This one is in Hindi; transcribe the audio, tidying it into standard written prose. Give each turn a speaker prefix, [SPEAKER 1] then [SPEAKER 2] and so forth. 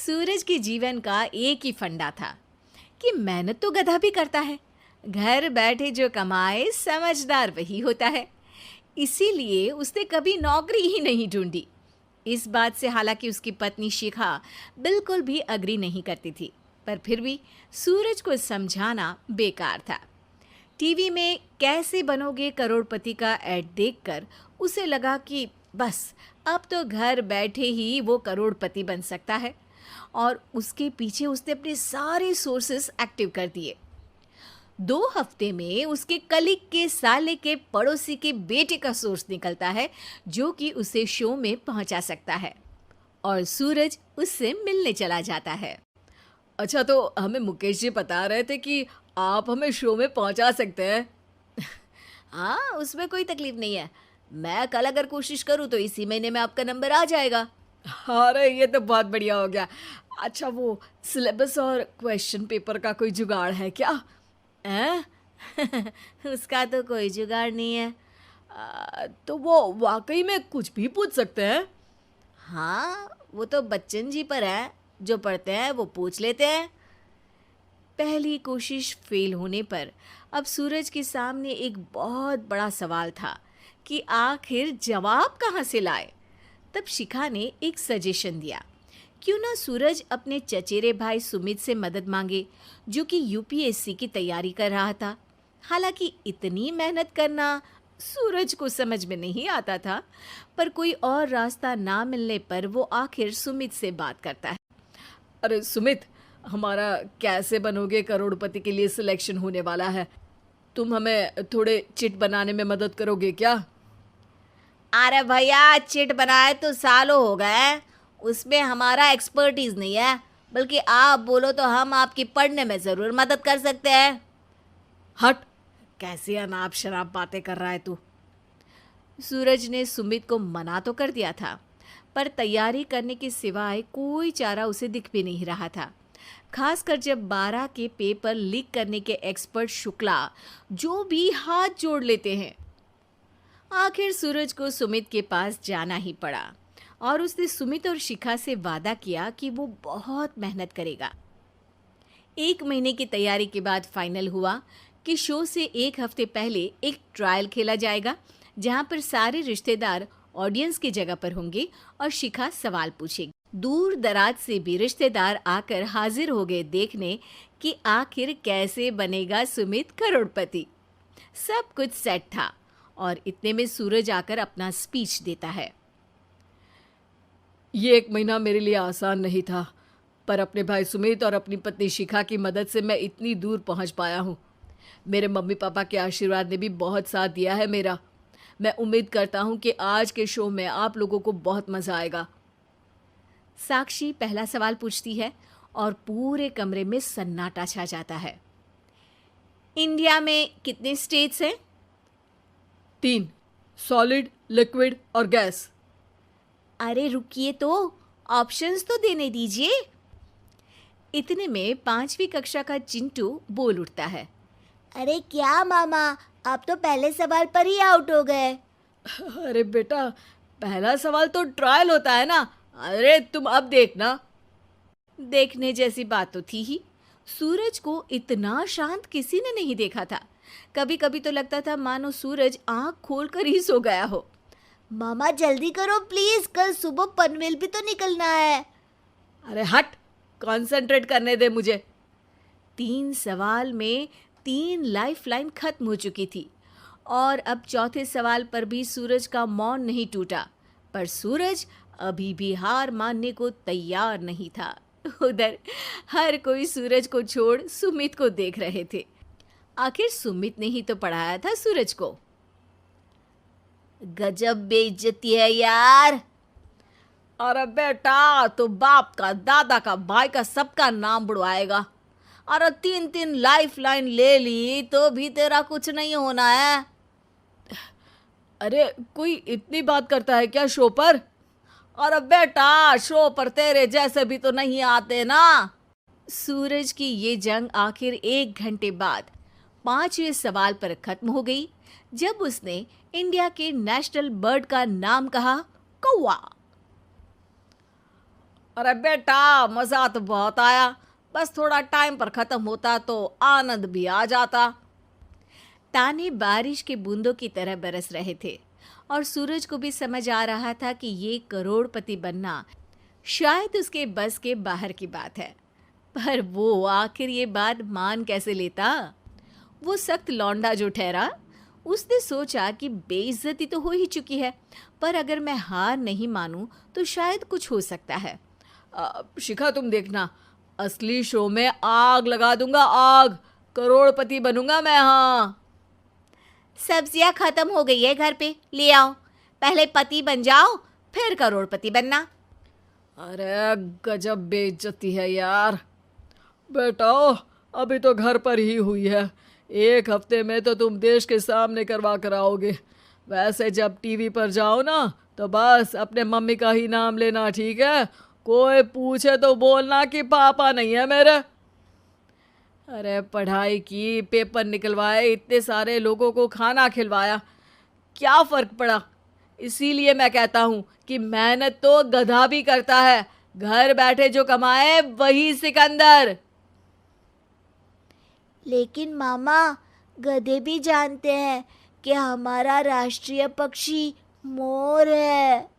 [SPEAKER 1] सूरज के जीवन का एक ही फंडा था कि मेहनत तो गधा भी करता है, घर बैठे जो कमाए समझदार वही होता है। इसीलिए उसने कभी नौकरी ही नहीं ढूंढी। इस बात से हालांकि उसकी पत्नी शिखा बिल्कुल भी अग्री नहीं करती थी, पर फिर भी सूरज को समझाना बेकार था। टीवी में कैसे बनोगे करोड़पति का ऐड देखकर उसे लगा कि बस अब तो घर बैठे ही वो करोड़पति बन सकता है, और उसके पीछे उसने अपने सारे सोर्सेस एक्टिव कर दिए। 2 हफ्ते में उसके कलीग के साले के पड़ोसी के बेटे का सोर्स निकलता है जो कि उसे शो में पहुंचा सकता है, और सूरज उससे मिलने चला जाता है।
[SPEAKER 2] अच्छा, तो हमें मुकेश जी बता रहे थे कि आप हमें शो में पहुंचा सकते हैं।
[SPEAKER 1] हाँ, उसमें कोई तकलीफ नहीं है। मैं कल अगर कोशिश करूँ तो इसी महीने में आपका नंबर आ जाएगा।
[SPEAKER 2] अरे ये तो बहुत बढ़िया हो गया। अच्छा, वो सिलेबस और क्वेश्चन पेपर का कोई जुगाड़ है क्या?
[SPEAKER 1] हैं? उसका तो कोई जुगाड़ नहीं है।
[SPEAKER 2] तो वो वाकई में कुछ भी पूछ सकते हैं?
[SPEAKER 1] हाँ, वो तो बच्चन जी पर है, जो पढ़ते हैं वो पूछ लेते हैं। पहली कोशिश फेल होने पर अब सूरज के सामने एक बहुत बड़ा सवाल था कि आखिर जवाब कहाँ से लाए। तब शिखा ने एक सजेशन दिया, क्यों ना सूरज अपने चचेरे भाई सुमित से मदद मांगे, जो कि यूपीएससी की तैयारी कर रहा था। हालांकि इतनी मेहनत करना सूरज को समझ में नहीं आता था, पर कोई और रास्ता ना मिलने पर वो आखिर सुमित से बात करता है।
[SPEAKER 2] अरे सुमित, हमारा कैसे बनोगे करोड़पति के लिए सिलेक्शन होने वाला है। तुम हमें थोड़े चिट बनाने में मदद करोगे क्या?
[SPEAKER 1] अरे भैया, चिट बनाए तो सालों हो गए, उसमें हमारा एक्सपर्टीज नहीं है, बल्कि आप बोलो तो हम आपकी पढ़ने में ज़रूर मदद कर सकते हैं।
[SPEAKER 2] हट, कैसी अनाप शराब बातें कर रहा है तू।
[SPEAKER 1] सूरज ने सुमित को मना तो कर दिया था, पर तैयारी करने के सिवाय कोई चारा उसे दिख भी नहीं रहा था, खासकर जब 12 के पेपर लीक करने के एक्सपर्ट शुक्ला जो भी हाथ जोड़ लेते हैं। आखिर सूरज को सुमित के पास जाना ही पड़ा, और उसने सुमित और शिखा से वादा किया कि वो बहुत मेहनत करेगा। 1 महीने की तैयारी के बाद फाइनल हुआ कि शो से 1 हफ्ते पहले एक ट्रायल खेला जाएगा, जहां पर सारे रिश्तेदार ऑडियंस की जगह पर होंगे और शिखा सवाल पूछेगी। दूर दराज से भी रिश्तेदार आकर हाजिर हो गए देखने कि आखिर कैसे बनेगा सुमित करोड़पति। सब कुछ सेट था, और इतने में सूरज आकर अपना स्पीच देता है।
[SPEAKER 2] ये 1 महीना मेरे लिए आसान नहीं था, पर अपने भाई सुमित और अपनी पत्नी शिखा की मदद से मैं इतनी दूर पहुंच पाया हूँ। मेरे मम्मी पापा के आशीर्वाद ने भी बहुत साथ दिया है मेरा। मैं उम्मीद करता हूँ कि आज के शो में आप लोगों को बहुत मज़ा आएगा।
[SPEAKER 1] साक्षी पहला सवाल पूछती है और पूरे कमरे में सन्नाटा छा जाता है। इंडिया में कितने स्टेट्स हैं?
[SPEAKER 2] 3, सॉलिड, लिक्विड और गैस।
[SPEAKER 1] अरे रुकिए, तो ऑप्शंस तो देने दीजिए। इतने में 5वीं कक्षा का चिंटू बोल उठता है।
[SPEAKER 3] अरे क्या मामा, आप तो पहले सवाल पर ही आउट हो गए।
[SPEAKER 2] अरे बेटा, पहला सवाल तो ट्रायल होता है ना। अरे तुम अब देखना।
[SPEAKER 1] देखने जैसी बात तो थी ही। सूरज को इतना शांत किसी ने नहीं देखा था। कभी कभी तो लगता था मानो सूरज आंख खोलकर ही सो गया हो।
[SPEAKER 3] मामा जल्दी करो प्लीज, कल सुबह पनवेल भी तो निकलना है।
[SPEAKER 2] अरे हट, कंसंट्रेट करने दे मुझे।
[SPEAKER 1] 3 सवाल में 3 लाइफलाइन खत्म हो चुकी थी, और अब चौथे सवाल पर भी सूरज का मौन नहीं टूटा। पर सूरज अभी भी हार मानने को तैयार नहीं था। उधर हर कोई सूरज को छोड़ सुमित को देख रहे थे। आखिर सुमित ने ही तो पढ़ाया था सूरज को।
[SPEAKER 3] गजब बेइज्जती है यार।
[SPEAKER 2] अरे बेटा, तो बाप का, दादा का, भाई का, सबका नाम बुड़वाएगा।
[SPEAKER 1] अरे 3 लाइफलाइन ले ली तो भी तेरा कुछ नहीं होना है।
[SPEAKER 2] अरे कोई इतनी बात करता है क्या शो पर?
[SPEAKER 1] अरे बेटा, शो पर तेरे जैसे भी तो नहीं आते ना। सूरज की ये जंग आखिर 1 घंटे बाद 5वें सवाल पर खत्म हो गई, जब उसने इंडिया के नेशनल बर्ड का नाम कहा, कौवा।
[SPEAKER 2] अरे बेटा, मजा तो बहुत आया, बस थोड़ा टाइम पर खत्म होता तो आनंद भी आ जाता।
[SPEAKER 1] ताने बारिश के बूंदों की तरह बरस रहे थे और सूरज को भी समझ आ रहा था कि ये करोड़पति बनना शायद उसके बस के बाहर की बात है। पर वो आखिर ये बात मान कैसे लेता? वो सख्त लौंडा जो ठहरा, उसने सोचा कि बेइज्जती तो हो ही चुकी है, पर अगर मैं हार नहीं मानूं तो शायद कुछ हो सकता है।
[SPEAKER 2] शिखा, तुम देखना, असली शो में आग लगा दूंगा, आग, करोड़पति बनूंगा मैं। हाँ,
[SPEAKER 3] सब्जियां खत्म हो गई है घर पे, ले आओ। पहले पति बन जाओ, फिर करोड़पति बनना।
[SPEAKER 2] अरे गजब बेइज्जती है यार। बेटा, अभी तो घर पर ही हुई है, 1 हफ्ते में तो तुम देश के सामने करवा कर आओगे। वैसे जब टीवी पर जाओ ना, तो बस अपने मम्मी का ही नाम लेना, ठीक है? कोई पूछे तो बोलना कि पापा नहीं है मेरे। अरे पढ़ाई की, पेपर निकलवाए, इतने सारे लोगों को खाना खिलवाया, क्या फर्क पड़ा? इसीलिए मैं कहता हूँ कि मेहनत तो गधा भी करता है, घर बैठे जो कमाए वही सिकंदर।
[SPEAKER 3] लेकिन मामा, गधे भी जानते हैं कि हमारा राष्ट्रीय पक्षी मोर है।